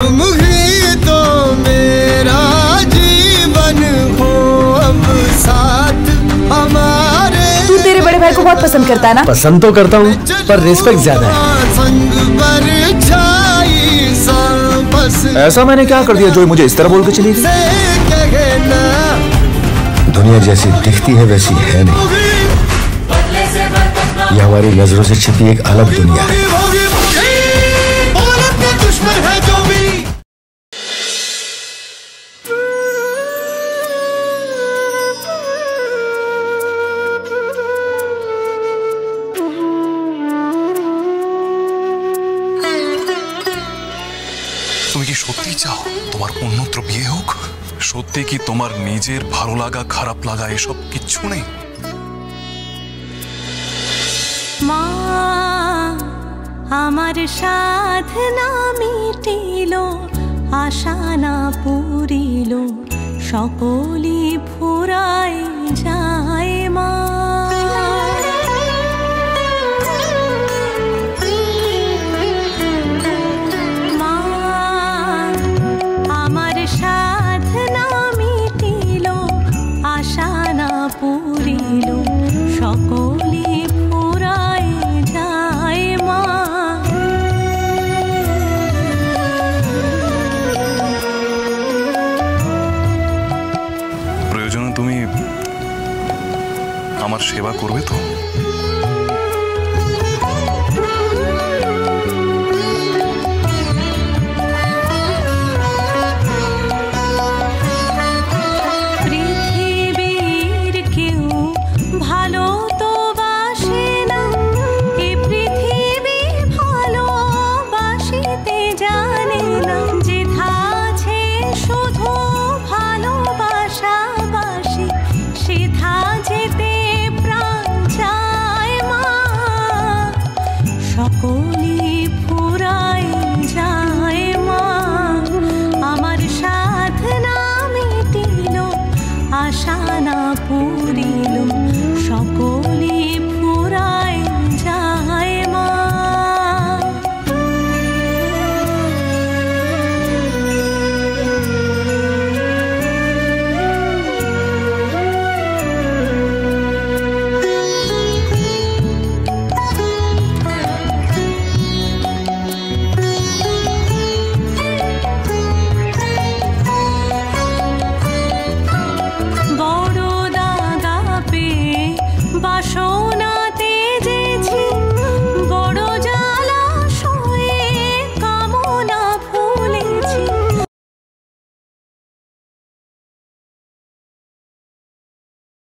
तुम ही तो मेरा जीवन हो अब साथ हमारे। तू तेरे बड़े भाई को बहुत पसंद करता है ना? पसंद तो करता हूँ पर रिस्पेक्ट ज्यादा है। ऐसा मैंने क्या कर दिया जो मुझे इस तरह बोल के चली गई? दुनिया जैसी दिखती है वैसी है नहीं। यह हमारी नजरों से छिपी एक अलग दुनिया है। তুমি কি সত্যি চাও তোমার অন্যত্র বিয়ে হোক? সত্যি কি তোমার নিজের ভালো লাগা খারাপ লাগা এসব কিচ্ছু নেই? মা আমার সাধনা মিটিল, আশা না পুরিল, সকলি ফুরায় যায় মা। পুরিল সকলি ফুরায় যায় মা। প্রয়োজনে তুমি আমার সেবা করবে তো?